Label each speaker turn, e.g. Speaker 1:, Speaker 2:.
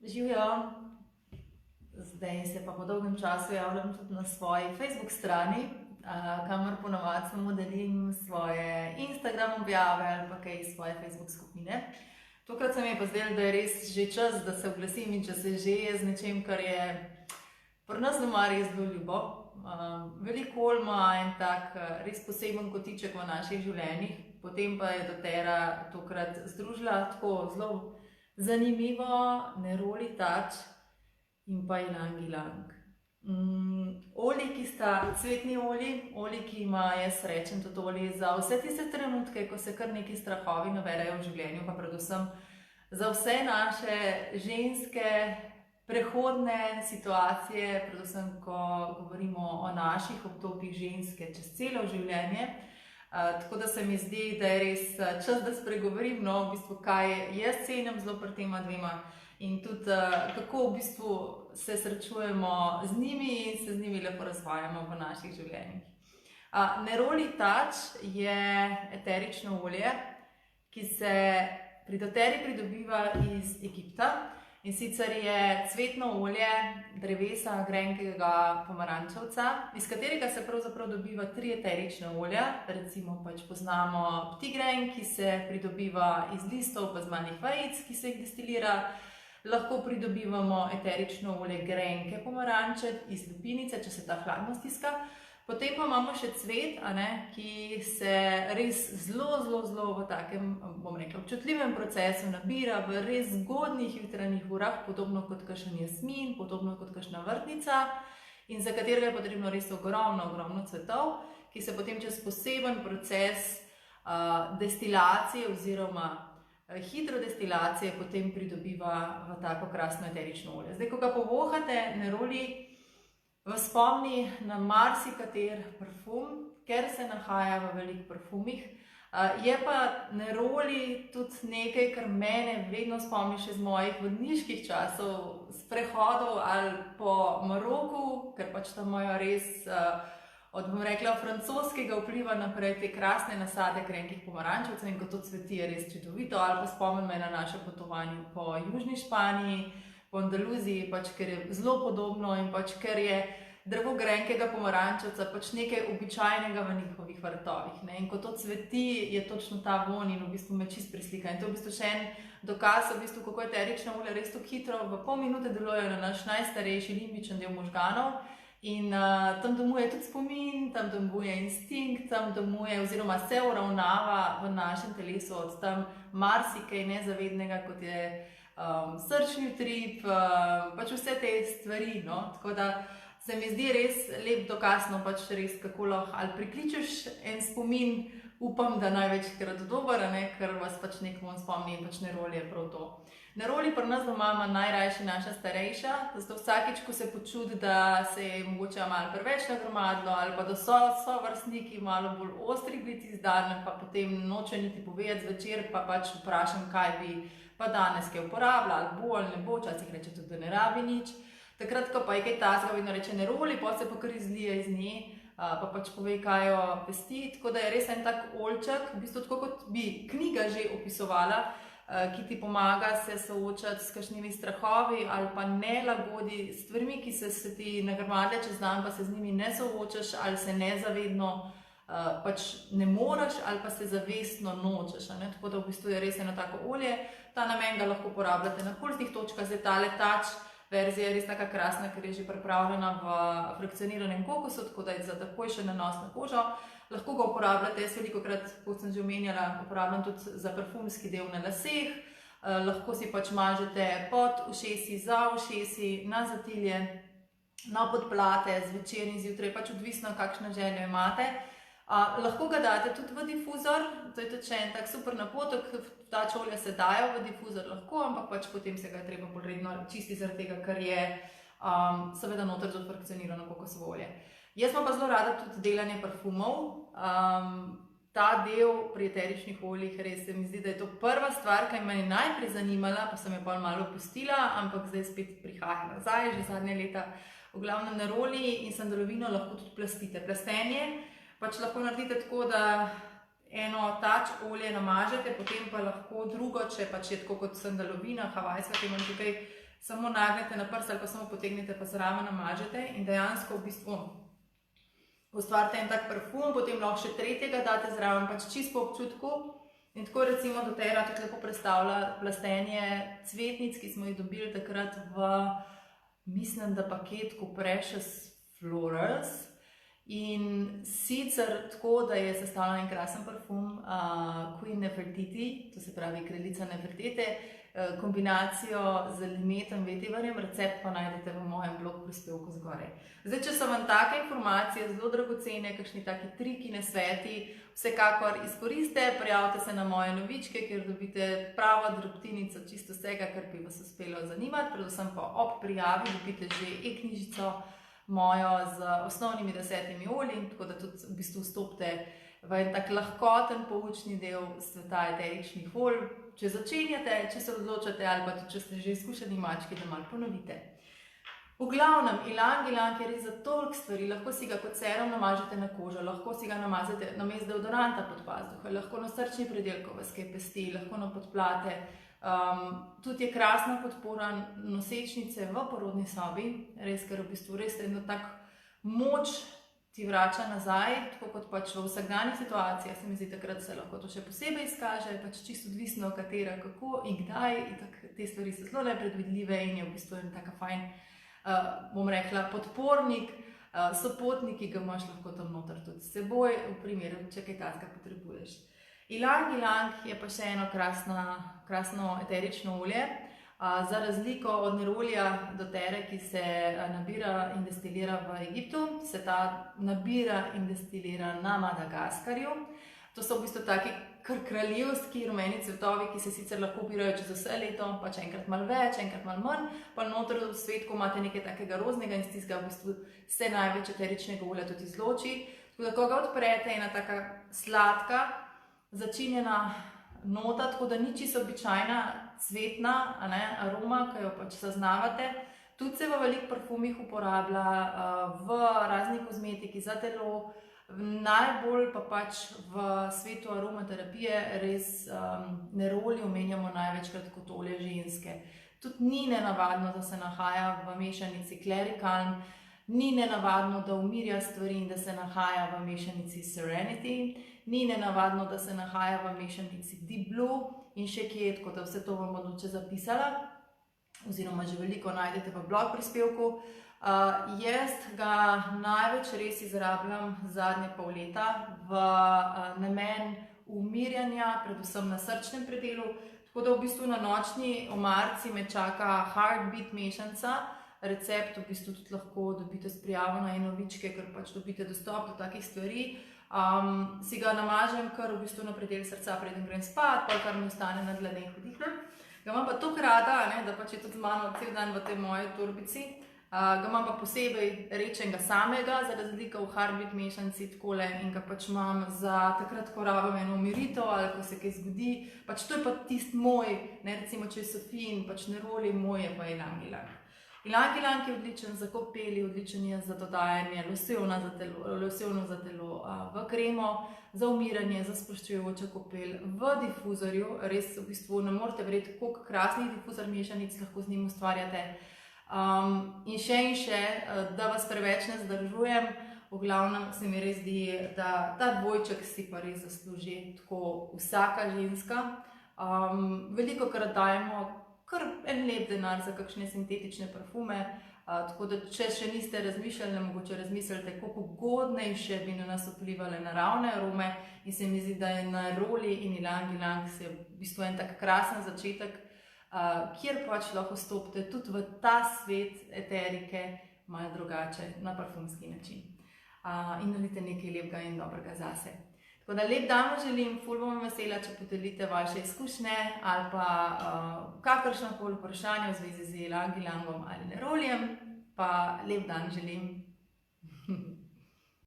Speaker 1: Živjo, zdaj se pa po dolgem času javljam tudi na svoji Facebook strani, kamor ponovadi samo delim svoje Instagram objave ali pa kaj iz svoje Facebook skupine. Tokrat se mi je pa zdelo, da je res že čas, da se oglasim in če se že je z nečem, kar je pri nas doma res zelo ljubo. Veliko ima en tak res poseben kotiček v naših življenjih, potem pa je dotera tokrat združila tako zelo zanimivo Neroli Touch in pa Ylang Ylang. Olji, ki sta cvetni olji, ki ima, jaz rečem, tudi olji za vse tiste trenutke, ko se kar neki strahovi navedejo v življenju, pa predvsem za vse naše ženske prehodne situacije, predvsem ko govorimo o naših obdobjih ženske čez celo življenje. Tako da se mi zdi, da je res čas, da spregovorim, v bistvu, kaj jaz cenim zelo pri tema dvema in tudi kako v bistvu se srečujemo z njimi in se z njimi lepo razvajamo v naših življenjih. Neroli Touch je eterično olje, ki se pri doteri pridobiva iz Egipta. In sicer je cvetno olje drevesa grenkega pomarančevca, iz katerega se pravzaprav dobiva 3 eterične olja. Recimo poznamo ptigren, ki se pridobiva iz listov pa zmanih vejic, ki se jih destilira. Lahko pridobivamo eterično olje grenke pomaranče iz lupinice, če se ta hladno stiska. Potem pa imamo še cvet, ki se res zelo v takem, bom rekla, občutljivem procesu nabira v res zgodnjih jutranjih urah, podobno kot kakšen jasmin, podobno kot kakšna vrtnica, in za katerega je potrebno res ogromno cvetov, ki se potem čez poseben proces destilacije oziroma hidrodestilacije potem pridobiva v tako krasno eterično olje. Zdaj, ko ga povohate, Neroli vas spomni na marsikater parfum, ker se nahaja v veliko parfumih. Je pa Neroli tudi nekaj, kar mene vedno spomni še z mojih vodniških časov, s prehodov ali po Maroku, ker tam imajo res od, bom rekla, francoskega vpliva naprej te krasne nasade grenkih pomarančevcev in ko to cveti je res čudovito. Ali pa spomnim me na naše potovanje po južni Španiji, po Andaluziji, ker je zelo podobno in ker je drevo grenkega pomarančevca nekaj običajnega v njihovih vrtovih. In ko to cveti, je točno ta vonj in v bistvu me čist prislika. In to je v bistvu še en dokaz, kako eterična olja res tako hitro, v pol minute delujejo na naš najstarejši limbičen del možganov. In tam domuje tudi spomin, tam domuje instinkt, tam domuje oziroma se uravnava v našem telesu od tam marsikaj nezavednega, kot je srčni utrip, vse te stvari, tako da se mi zdi res lep dokaz, res kako lahko ali prikličeš en spomin, upam, da največkrat dober, ker vas nek von spomni in Neroli je prav to. Neroli pri nas doma ima najrajši naša starejša, zato vsakič, ko se počuti, da se je mogoče malo preveč nagromadilo ali pa da so vrstniki malo bolj ostri bili tisti dan, pa potem noče niti povedati zvečer, pa vprašam, kaj bi pa danes kaj uporabila, ali bo ali ne bo, včasih reče tudi, da ne rabi nič. Takrat, ko pa je kaj tasga, vedno reče Neroli, potem se pa kar izlije iz nje, pa pove, kaj jo pesti. Tako da je res en tak oljček, v bistvu tako kot bi knjiga že opisovala, ki ti pomaga se soočati s kakšnimi strahovi ali pa nelagodi, stvarmi, ki se ti nagrmadljajo čez dan, pa se z njimi ne soočaš ali se nezavedno ne moreš ali pa se zavestno nočeš. Tako da v bistvu je res eno tako olje. Ta namen ga lahko uporabljate na pulznih točkah. Zdaj tale Touch verzija je res taka krasna, ker je že pripravljena v frakcioniranem kokosu, tako da je za takojšen nanos na kožo. Lahko ga uporabljate, jaz velikokrat, kot sem že omenjala, uporabljam tudi za parfumski del na laseh. Lahko si mažete pod ušesi, za ušesi, na zatilje, na podplate, zvečer in zjutraj, odvisno, kakšno željo imate. Lahko ga date tudi v difuzor, to je tudi še en tak super napotek, Touch olja se dajo v difuzor lahko, ampak potem se ga je treba bolj redno čistiti zaradi tega, ker je seveda noter tudi frakcionirano kokosovo olje. Jaz imam pa zelo rada tudi delanje parfumov. Ta del pri eteričnih oljih, res se mi zdi, da je to prva stvar, ki me je najprej zanimala, pa sem jo pol malo opustila, ampak zdaj spet prihaja nazaj, že zadnje leta. V glavnem Neroli in sandalovino lahko tudi plastite. Plastenje lahko naredite tako, da eno Touch olje namažete, potem pa lahko drugo, če je tako kot sandalovina, havajska, ki imam tukaj samo nagnete na prst ali pa samo potegnete pa zraven namažete in dejansko v bistvu ustvarite en tak parfum, potem lahko še tretjega date zraven, pač čisto po občutku. In tako recimo doTERRA tudi lepo predstavlja plastenje cvetnic, ki smo jih dobili takrat v, mislim, da paketku Precious Florals. In sicer tako, da je sestavljen en krasen parfum Queen Nefertiti, to se pravi kraljica Nefertete, kombinacijo z limetom vetiverjem, recept pa najdete v mojem blog prispevku zgoraj. Zdaj, če so vam take informacije zelo dragocene, kakšni taki triki, nasveti, vsekakor izkoriste, prijavite se na moje novičke, kjer dobite pravo drobtinico čisto vsega, kar bi vas uspelo zanimati, predvsem pa ob prijavi dobite že e-knjižico mojo z osnovnimi 10 olji, tako da tudi v bistvu vstopite v en tak lahkoten poučni del sveta eteričnih olj. Če začenjate, če se odločate ali pa tudi, če ste že izkušeni mački, da malo ponovite. V glavnem, ilang ilang je res za toliko stvari, lahko si ga kot serum namažete na kožo, lahko si ga namazate namesto deodoranta pod pazduho, lahko na srčni predel, ko vas kaj pesti, lahko na podplate. Tudi je krasna podpora nosečnice v porodni sobi, res, ker v bistvu res eno tak moč ti vrača nazaj, tako kot pač v vsakdanjih situacijah, se mi zdi, takrat se lahko to še posebej izkaže, pač čisto odvisno katera, kako in kdaj, in tako te stvari so zelo nepredvidljive in je v bistvu en taka fajn, bom rekla, podpornik, sopotnik, ki ga imaš lahko tam noter tudi s seboj, v primeru, če kaj takega potrebuješ. Ilang ilang je pa še eno krasno eterično olje. Za razliko od nerolija doTERRE, ki se nabira in destilira v Egiptu, se ta nabira in destilira na Madagaskarju. To so v bistvu taki kar kraljevski rumeni cvetovi, ki se sicer lahko ubirajo čez vse leto, pač enkrat malo več, enkrat malo manj, pa noter v cvetku imate nekaj takega roznega in tistega v bistvu se največ eteričnega olja tudi izloči. Tako da, ko ga odprete, je ena taka sladka, začinjena nota, tako da ni čisto običajna cvetna aroma, ki jo pač zaznavate. Tudi se v veliko parfumih uporablja, v razni kozmetiki za telo, najbolj pa pač v svetu aromaterapije res neroli omenjamo največkrat kot olje ženske. Tudi ni nenavadno, da se nahaja v mešanici Clerical, ni nenavadno, da umirja stvari in da se nahaja v mešanici Serenity, ni nenavadno, da se nahaja v mešanici Deep Blue in še kje, tako da vse to vam bom če zapisala, oziroma že veliko najdete v blog prispevku. Jaz ga največ res izrabljam zadnje pol leta v namen umirjanja, predvsem na srčnem predelu, tako da v bistvu na nočni omarici me čaka Heartbeat mešanca. Recept v bistvu tudi lahko dobite s prijavo na e-novičke, ker pač dobite dostop do takih stvari. Si ga namažem kar v bistvu na predel srca, preden grem spat, pa kar mi ostane na dlaneh vdihnem. Ga imam pa toliko rada, da pač je tudi z mano cel dan v tej moji torbici. Ga imam pa posebej rečenega samega, za razliko v Heartbeat mešanci takole, in ga pač imam za takrat, ko rabim eno umiritev ali ko se kaj zgodi. Pač to je pa tist moj, recimo če je Sofijn, pač neroli, moj je pa ilang ilang. Ilang ilang je odličen za kopeli, odličen je za dodajanje losjona za telo, v kremo, za umiranje, za sproščujočo kopel, v difuzorju, res v bistvu ne morete verjeti, koliko krasnih difuzor mešanic lahko z njim ustvarjate. In še, da vas preveč ne zadržujem, v glavnem se mi res zdi, da ta dvojček si pa res zasluži tako vsaka ženska. Veliko krat dajemo kar en lep denar za kakšne sintetične parfume, tako da če še niste razmišljali, mogoče razmislite, koliko ugodnejše bi na nas vplivale naravne arome, in se mi zdi, da je neroli in ilang ilang se v bistvu en tak krasen začetek, kjer pač lahko stopite tudi v ta svet eterike malo drugače, na parfumski način. In naredite nekaj lepega in dobrega zase. Tako da lep dan vam želim, ful bom vesela, če podelite vaše izkušnje ali pa kakršnokoli vprašanje v zvezi z ilang ilangom ali nerolijem, pa lep dan želim.